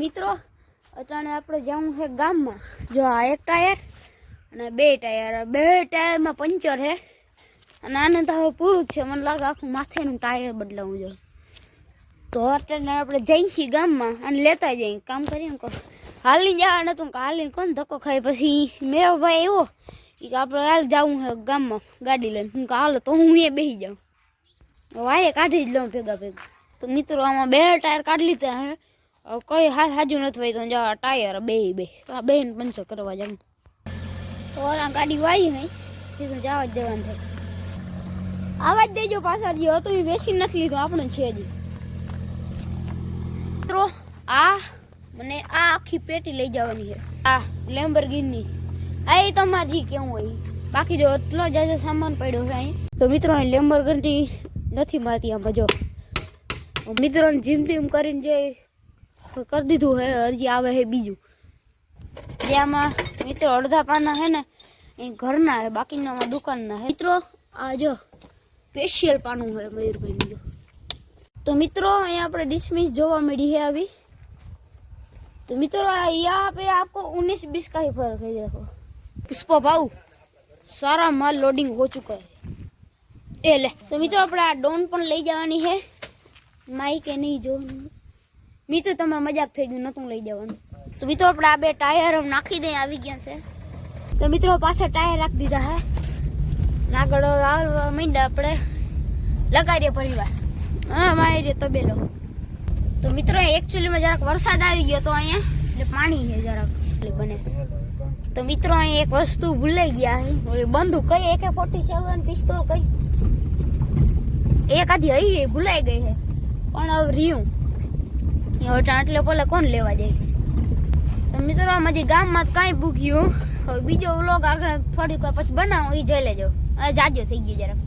મિત્રો અટાણે આપણે જવું છે ગામમાં. જો આ એક ટાયર અને બે ટાયરમાં પંચર છે અને આને તો હવે પૂરું જ છે. મને લાગે આખું માથેનું ટાયર બદલાવું જોઈએ. તો અટાણે આપણે જઈશી ગામમાં અને લેતા જઈએ. કામ કરીએ ને હાલી જવા નતું, હાલીને કોણ ધક્કો ખાય. પછી મેરો ભાઈ એવો કે આપણે હાલ જવું છે ગામમાં ગાડી લઈને. હું હાલો તો હું એ બેસી જાઉં. વાયે કાઢી જ લઉં ભેગા. તો મિત્રો આમાં બે ટાયર કાઢી લીધા હે. કઈ હાજુ નથી હોય તો જવા ટાયર બે આ બે ને પંચર કરવા જાઉં. તો ઓલા ગાડી વાઈ હે સીધું જવા જ દેવાનું થાય. આવા જ દેજો પાછળ જે હતું એ બેસી નથી લીધું, આપણું છે હજી. મિત્રો આ મને આ આખી પેટી લઈ જવાની છે. આ લેમ્બોર્ગિની આ એ તમારે જી કેવું હોય. બાકી જો એટલો જ સામાન પડ્યો છે અહીં. તો મિત્રો અહીં લેમ્બોર્ગિની નથી મારતી આમ જો. મિત્રોને જીમ ટીમ કરીને જે કરી દીધું હે, હજી આવે છે બીજું. જે આમાં મિત્રો અડધા પાના છે ને એ ઘરના છે, બાકીના દુકાનના છે. મિત્રો આ જો સ્પેશિયલ પાનું છે મયુરભાઈનું જો. તો મિત્રો અહીંયા આપણે ડિસમિસ જોવા મળી है अभी. तो मित्रों यहाँ पे आपको 19-20 का ही फर्क है. देखो पुष्पा भाव सारा माल लोडिंग हो चुका है. ए ले तो मित्रों આપણે આ ડોન પણ લઈ જવાની છે. માઈક એ નહીં જો મિત્રો તમારે મજાક થઈ ગયું, નતું લઈ જવાનું. તો મિત્રો આપણે આ બે ટાયર નાખી દઈએ, આવી ગયા છે. તો મિત્રો પાછળ ટાયર રાખી દીધા હે. આગળ આવવા માંડ્યા આપણે લગાડીએ પરિવાર. હા મારી તબેલો. તો મિત્રો એકચ્યુઅલીમાં જરાક વરસાદ આવી ગયો તો અહીંયા એટલે પાણી છે જરાક બને. તો મિત્રો અહીંયા એક વસ્તુ ભૂલાઈ ગયા છે. ઓલી બંદૂક કઈ AK-47 પિસ્તોલ કઈ એક આધી આવી ભૂલાઈ ગઈ છે. પણ હવે રહ્યું એટલે પેલા કોણ લેવા જાય. તો મિત્રો આમાંથી ગામમાં કાંઈ ભૂખ્યું. હવે બીજો વ્લોગ આગળ થોડીક વાર પછી બનાવો એ જઈ લેજો. જાજો થઈ ગયું જરાક.